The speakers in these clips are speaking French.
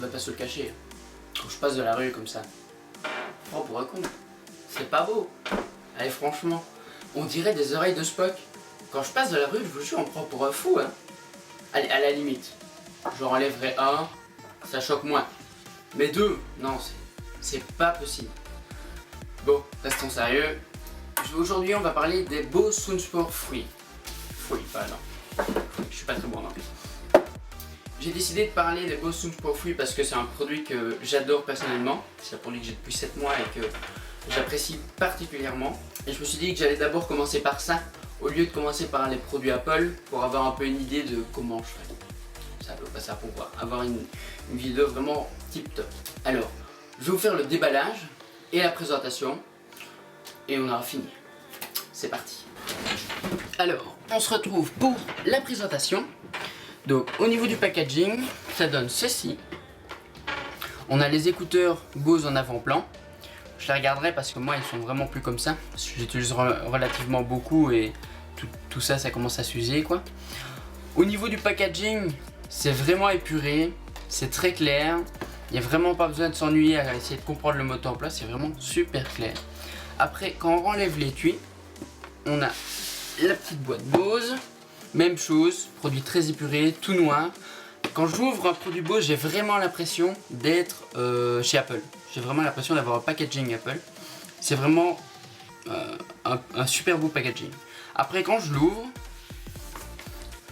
va pas se le cacher. Quand je passe de la rue comme ça, je prends pour un con. C'est pas beau. Allez, franchement, on dirait des oreilles de Spock. Quand je passe de la rue, je vous jure, on me prend pour un fou, hein. Allez, à la limite, j'en enlèverai un, ça choque moins. Mais deux, non, c'est pas possible. Bon, restons sérieux. Aujourd'hui, on va parler des Bose Soundsport Free. Free, pardon. Je suis pas très bon en anglais. J'ai décidé de parler des Bose Soundsport Free parce que c'est un produit que j'adore personnellement. C'est un produit que j'ai depuis 7 mois et que j'apprécie particulièrement. Et je me suis dit que j'allais d'abord commencer par ça, au lieu de commencer par les produits Apple, pour avoir un peu une idée de comment je fais. C'est à peu près ça pour avoir une vidéo vraiment tip top. Alors, je vais vous faire le déballage et la présentation, et on aura fini. C'est parti. Alors, on se retrouve pour la présentation. Donc, au niveau du packaging, ça donne ceci. On a les écouteurs Bose en avant-plan. Je les regarderai parce que moi, ils sont vraiment plus comme ça. Parce que j'utilise relativement beaucoup et tout ça, ça commence à s'user, quoi. Au niveau du packaging, c'est vraiment épuré. C'est très clair. Il n'y a vraiment pas besoin de s'ennuyer à essayer de comprendre le mode d'emploi. C'est vraiment super clair. Après, quand on enlève l'étui, on a la petite boîte Bose. Même chose, produit très épuré, tout noir. Quand j'ouvre un produit Bose, j'ai vraiment l'impression d'être chez Apple. J'ai vraiment l'impression d'avoir un packaging Apple. C'est vraiment un super beau packaging. Après, quand je l'ouvre,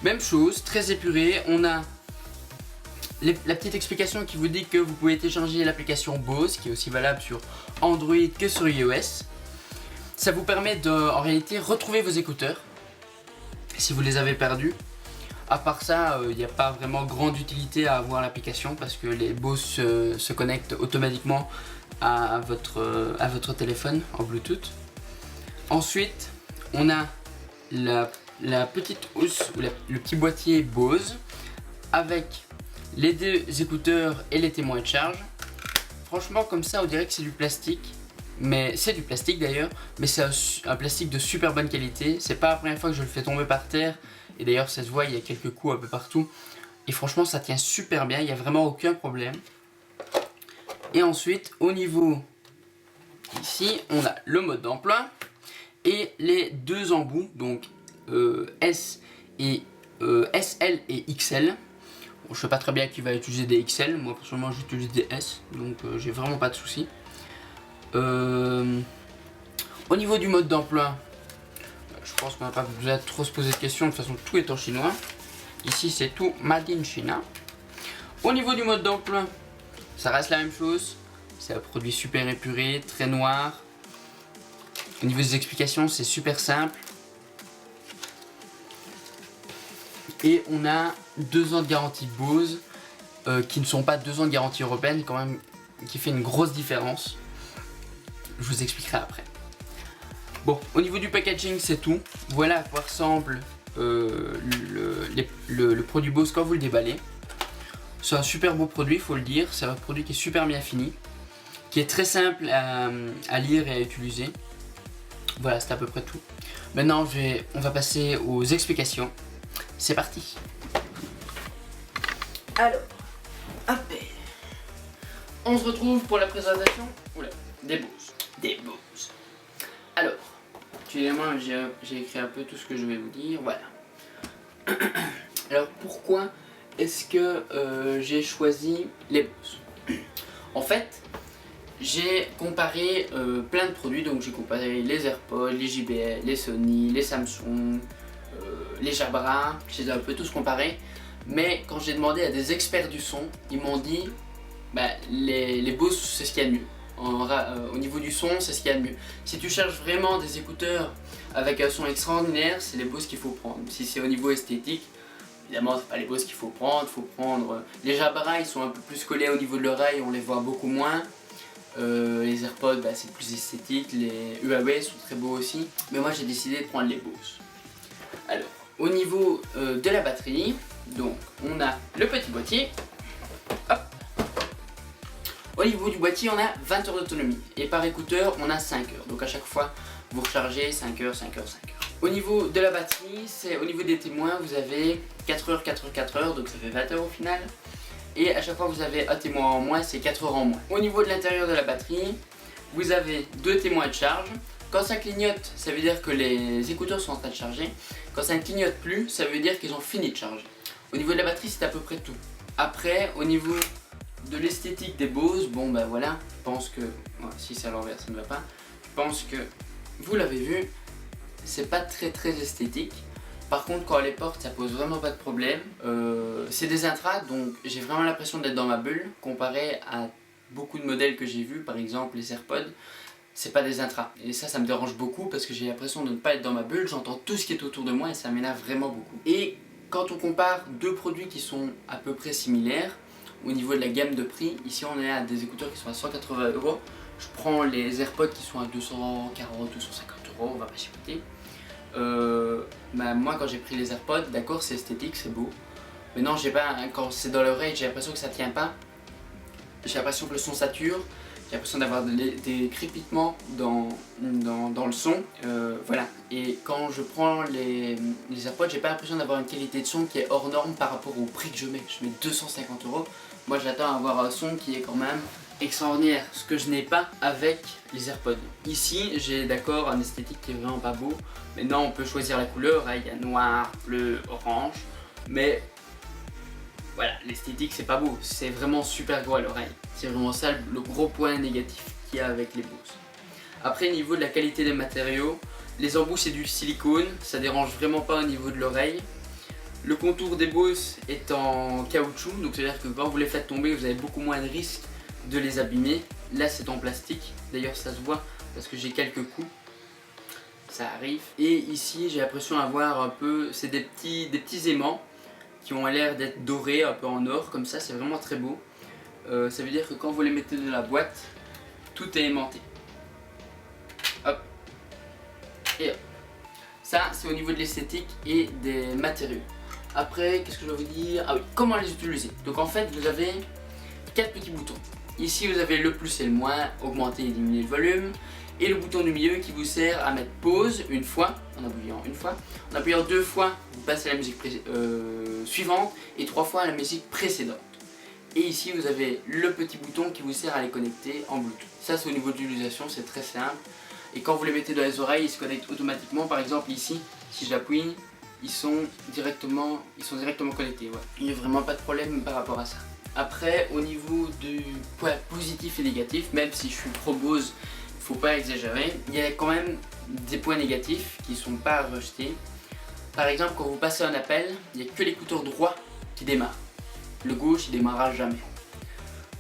même chose, très épuré. On a la petite explication qui vous dit que vous pouvez télécharger l'application Bose, qui est aussi valable sur Android que sur iOS. Ça vous permet de, en réalité, retrouver vos écouteurs si vous les avez perdus. À part ça, il n'y a pas vraiment grande utilité à avoir l'application parce que les Bose se connectent automatiquement à votre téléphone en Bluetooth. Ensuite, on a la petite housse ou le petit boîtier Bose avec les deux écouteurs et les témoins de charge. Franchement, comme ça, on dirait que c'est du plastique. Mais c'est du plastique d'ailleurs, mais c'est un plastique de super bonne qualité. C'est pas la première fois que je le fais tomber par terre. Et d'ailleurs ça se voit, il y a quelques coups un peu partout. Et franchement ça tient super bien, il n'y a vraiment aucun problème. Et ensuite au niveau ici, on a le mode d'emploi et les deux embouts, donc SL et XL. Bon, je sais pas très bien qui va utiliser des XL, moi personnellement j'utilise des S, donc j'ai vraiment pas de soucis. Au niveau du mode d'emploi, je pense qu'on n'a pas besoin de trop se poser de questions, de toute façon tout est en chinois. Ici c'est tout Made in China. Au niveau du mode d'emploi, ça reste la même chose. C'est un produit super épuré, très noir. Au niveau des explications, c'est super simple. Et on a 2 ans de garantie Bose, qui ne sont pas 2 ans de garantie européenne, quand même, qui fait une grosse différence. Je vous expliquerai après. Bon, au niveau du packaging, c'est tout. Voilà à quoi ressemble le produit Bose quand vous le déballez. C'est un super beau produit, il faut le dire. C'est un produit qui est super bien fini, qui est très simple à lire et à utiliser. Voilà, c'est à peu près tout. Maintenant, on va passer aux explications. C'est parti. Alors, hop, on se retrouve pour la présentation des Bose. Alors, excusez-moi, j'ai écrit un peu tout ce que je vais vous dire, voilà. Alors, pourquoi est-ce que j'ai choisi les Bose? En fait, j'ai comparé plein de produits, donc j'ai comparé les AirPods, les JBL, les Sony, les Samsung, les Jabra, j'ai un peu tous comparés. Mais quand j'ai demandé à des experts du son, ils m'ont dit bah, les Bose c'est ce qu'il y a de mieux. Au niveau du son, c'est ce qu'il y a de mieux. Si tu cherches vraiment des écouteurs avec un son extraordinaire, c'est les Bose qu'il faut prendre. Si c'est au niveau esthétique, évidemment c'est pas les Bose qu'il faut prendre. Les Jabra, ils sont un peu plus collés au niveau de l'oreille, on les voit beaucoup moins. Les AirPods, bah, c'est plus esthétique. Les Huawei sont très beaux aussi. Mais moi j'ai décidé de prendre les Bose. Alors, au niveau de la batterie, donc on a le petit boîtier. Hop. Au niveau du boîtier, on a 20 heures d'autonomie. Et par écouteur, on a 5 heures. Donc à chaque fois, vous rechargez 5 heures, 5 heures, 5 heures. Au niveau de la batterie, au niveau des témoins, vous avez 4 heures, 4 heures, 4 heures. Donc ça fait 20 heures au final. et à chaque fois vous avez un témoin en moins, c'est 4 heures en moins. Au niveau de l'intérieur de la batterie, vous avez 2 témoins de charge. Quand ça clignote, ça veut dire que les écouteurs sont en train de charger. Quand ça ne clignote plus, ça veut dire qu'ils ont fini de charger. Au niveau de la batterie, c'est à peu près tout. Après, au niveau de l'esthétique des Bose, bon ben voilà, je pense que, ouais, si c'est à l'envers ça ne va pas, je pense que vous l'avez vu, c'est pas très esthétique. Par contre quand on les porte ça pose vraiment pas de problème. C'est des intras donc j'ai vraiment l'impression d'être dans ma bulle comparé à beaucoup de modèles que j'ai vus, par exemple les AirPods. C'est pas des intras et ça me dérange beaucoup parce que j'ai l'impression de ne pas être dans ma bulle, j'entends tout ce qui est autour de moi et ça m'énerve vraiment beaucoup. Et quand on compare deux produits qui sont à peu près similaires au niveau de la gamme de prix, ici on est à des écouteurs qui sont à 180 €. Je prends les AirPods qui sont à 240, 250 €, on va pas chipoter. Moi quand j'ai pris les AirPods, d'accord c'est esthétique, c'est beau. Mais non, j'ai pas, quand c'est dans l'oreille, j'ai l'impression que ça tient pas. J'ai l'impression que le son sature. J'ai l'impression d'avoir des crépitements dans le son, voilà. Et quand je prends les AirPods, j'ai pas l'impression d'avoir une qualité de son qui est hors norme par rapport au prix que je mets. Je mets 250 €. Moi j'attends à avoir un son qui est quand même extraordinaire, ce que je n'ai pas avec les AirPods. Ici j'ai d'accord un esthétique qui est vraiment pas beau. Maintenant on peut choisir la couleur, hein. Il y a noir, bleu, orange, mais voilà, l'esthétique c'est pas beau, c'est vraiment super gros à l'oreille. C'est vraiment ça le gros point négatif qu'il y a avec les Bose. Après, au niveau de la qualité des matériaux, les embouts c'est du silicone, ça dérange vraiment pas au niveau de l'oreille. Le contour des Bose est en caoutchouc, donc c'est à dire que quand vous les faites tomber, vous avez beaucoup moins de risques de les abîmer. Là c'est en plastique, d'ailleurs ça se voit parce que j'ai quelques coups, ça arrive. Et ici j'ai l'impression d'avoir un peu, c'est des petits aimants qui ont l'air d'être dorés, un peu en or, comme ça, c'est vraiment très beau. Ça veut dire que quand vous les mettez dans la boîte, tout est aimanté. Hop. Et hop. Ça, c'est au niveau de l'esthétique et des matériaux. Après, qu'est-ce que je vais vous dire? Ah oui, comment les utiliser? Donc en fait, vous avez 4 petits boutons. Ici, vous avez le plus et le moins, augmenter et diminuer le volume. Et le bouton du milieu qui vous sert à mettre pause une fois, en appuyant une fois. En appuyant 2 fois, vous passez à la musique suivante et 3 fois à la musique précédente. Et ici vous avez le petit bouton qui vous sert à les connecter en Bluetooth. Ça c'est au niveau de l'utilisation, c'est très simple. Et quand vous les mettez dans les oreilles, ils se connectent automatiquement. Par exemple ici, si j'appuie, ils sont directement connectés. Ouais. Il n'y a vraiment pas de problème par rapport à ça. Après, au niveau du point positif et négatif, même si je suis pro Bose, faut pas exagérer, il y a quand même des points négatifs qui sont pas à rejeter. Par exemple, quand vous passez un appel, il n'y a que l'écouteur droit qui démarre. Le gauche il démarrera jamais.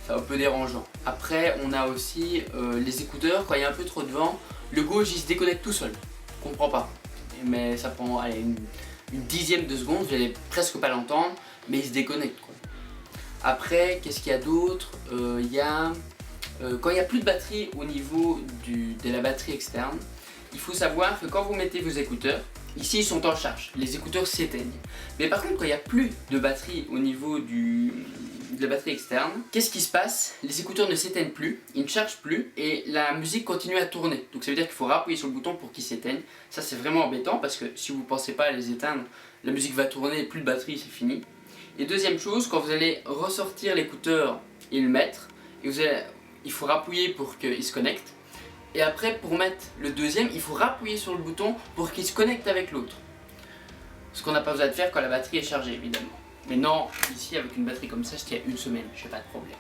C'est un peu dérangeant. Après on a aussi les écouteurs, quand il y a un peu trop de vent, le gauche il se déconnecte tout seul. Je comprends pas. Mais ça prend allez, une dixième de seconde, vous n'allez presque pas l'entendre, mais il se déconnecte quoi. Après, qu'est-ce qu'il y a d'autre? Il y a quand il n'y a plus de batterie au niveau de la batterie externe, il faut savoir que quand vous mettez vos écouteurs, ici ils sont en charge, les écouteurs s'éteignent. Mais par contre quand il n'y a plus de batterie au niveau de la batterie externe, qu'est-ce qui se passe? Les écouteurs ne s'éteignent plus, ils ne chargent plus et la musique continue à tourner. Donc ça veut dire qu'il faut appuyer sur le bouton pour qu'ils s'éteignent. Ça c'est vraiment embêtant parce que si vous ne pensez pas à les éteindre, la musique va tourner et plus de batterie, c'est fini. Et deuxième chose, quand vous allez ressortir l'écouteur et le mettre, il faut appuyer pour qu'il se connecte. Et après, pour mettre le deuxième, il faut appuyer sur le bouton pour qu'il se connecte avec l'autre. Ce qu'on n'a pas besoin de faire quand la batterie est chargée, évidemment. Mais non, ici, avec une batterie comme ça, je tiens une semaine, j'ai pas de problème.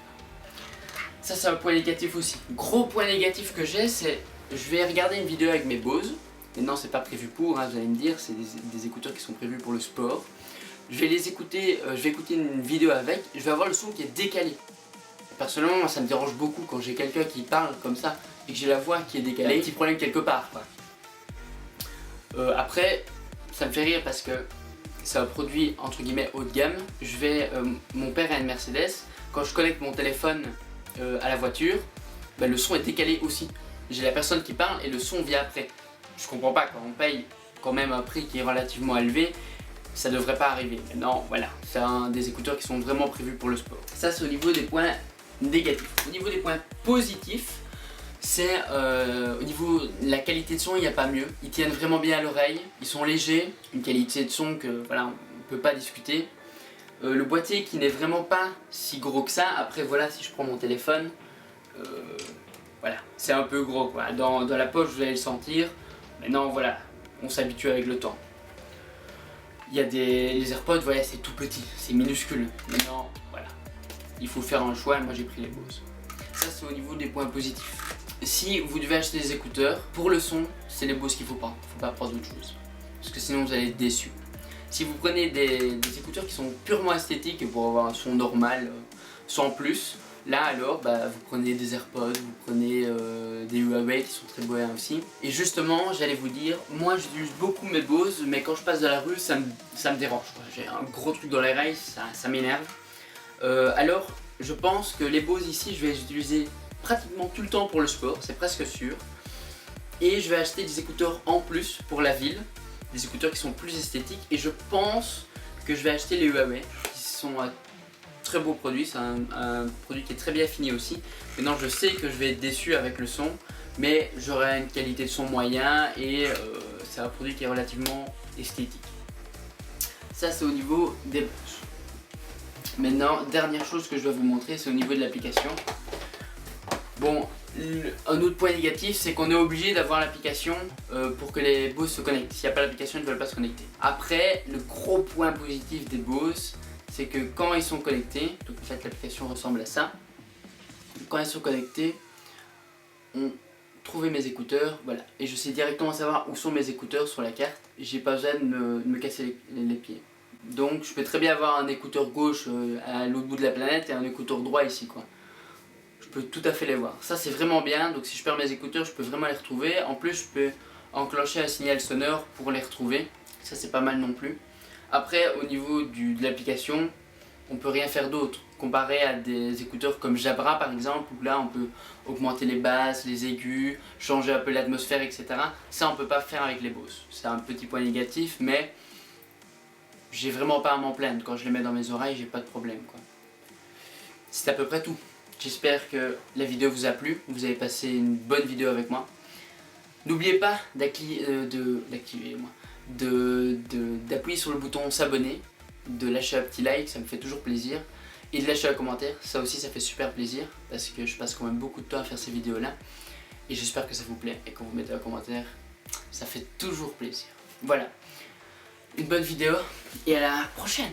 Ça, c'est un point négatif aussi. Gros point négatif que j'ai, c'est je vais regarder une vidéo avec mes Bose. Mais non, c'est pas prévu pour, hein, vous allez me dire, c'est des écouteurs qui sont prévus pour le sport. Je vais les écouter, je vais écouter une vidéo avec, je vais avoir le son qui est décalé. Personnellement, moi, ça me dérange beaucoup quand j'ai quelqu'un qui parle comme ça et que j'ai la voix qui est décalée. Il y a un petit problème quelque part, quoi. Après, ça me fait rire parce que c'est un produit entre guillemets haut de gamme. Mon père a une Mercedes. Quand je connecte mon téléphone à la voiture, ben, le son est décalé aussi. J'ai la personne qui parle et le son vient après. Je comprends pas, quand on paye quand même un prix qui est relativement élevé, ça devrait pas arriver. Mais non, voilà, c'est des écouteurs qui sont vraiment prévus pour le sport. Ça, c'est au niveau des points négatifs. Au niveau des points positifs, c'est au niveau de la qualité de son, il n'y a pas mieux. Ils tiennent vraiment bien à l'oreille, ils sont légers, une qualité de son que voilà, on ne peut pas discuter. Le boîtier qui n'est vraiment pas si gros que ça. Après voilà, si je prends mon téléphone, voilà, c'est un peu gros quoi. Dans la poche vous allez le sentir. Maintenant voilà, on s'habitue avec le temps. Il y a les AirPods, voilà, c'est tout petit, c'est minuscule. Maintenant voilà, il faut faire un choix et moi j'ai pris les Bose. Ça c'est au niveau des points positifs. Si vous devez acheter des écouteurs, pour le son, c'est les Bose qu'il faut pas prendre autre chose. Parce que sinon vous allez être déçu. Si vous prenez des écouteurs qui sont purement esthétiques et pour avoir un son normal, sans plus, là alors vous prenez des AirPods, vous prenez des Huawei qui sont très beaux aussi. Et justement, j'allais vous dire, moi j'utilise beaucoup mes Bose, mais quand je passe dans la rue, ça me dérange. J'ai un gros truc dans l'oreille, ça m'énerve. Alors, je pense que les Bose ici, je vais les utiliser pratiquement tout le temps pour le sport, c'est presque sûr. Et je vais acheter des écouteurs en plus pour la ville. Des écouteurs qui sont plus esthétiques et je pense que je vais acheter les Huawei qui sont un très beau produit, c'est un produit qui est très bien fini aussi. Maintenant je sais que je vais être déçu avec le son, mais j'aurai une qualité de son moyen et c'est un produit qui est relativement esthétique. Ça c'est au niveau des Bose. Maintenant, dernière chose que je dois vous montrer, c'est au niveau de l'application. Bon, un autre point négatif, c'est qu'on est obligé d'avoir l'application pour que les Bose se connectent. S'il n'y a pas l'application, ils ne veulent pas se connecter. Après, le gros point positif des Bose, c'est que quand ils sont connectés, donc en fait l'application ressemble à ça. Quand ils sont connectés, on trouve mes écouteurs, voilà. Et je sais directement savoir où sont mes écouteurs sur la carte. J'ai pas besoin de me casser les pieds. Donc je peux très bien avoir un écouteur gauche à l'autre bout de la planète et un écouteur droit ici quoi. Je peux tout à fait les voir. Ça c'est vraiment bien, donc si je perds mes écouteurs je peux vraiment les retrouver. En plus je peux enclencher un signal sonore pour les retrouver. Ça c'est pas mal non plus. Après au niveau de l'application, on peut rien faire d'autre. Comparé à des écouteurs comme Jabra par exemple, où là on peut augmenter les basses, les aigus, changer un peu l'atmosphère etc. Ça on peut pas faire avec les Bose. C'est un petit point négatif mais j'ai vraiment pas à m'en plaindre. Quand je les mets dans mes oreilles j'ai pas de problème quoi. C'est à peu près tout. J'espère que la vidéo vous a plu, vous avez passé une bonne vidéo avec moi. N'oubliez pas d'appuyer sur le bouton s'abonner, de lâcher un petit like, ça me fait toujours plaisir. Et de lâcher un commentaire, ça aussi ça fait super plaisir, parce que je passe quand même beaucoup de temps à faire ces vidéos là. Et j'espère que ça vous plaît, et quand vous mettez un commentaire, ça fait toujours plaisir. Voilà, une bonne vidéo, et à la prochaine!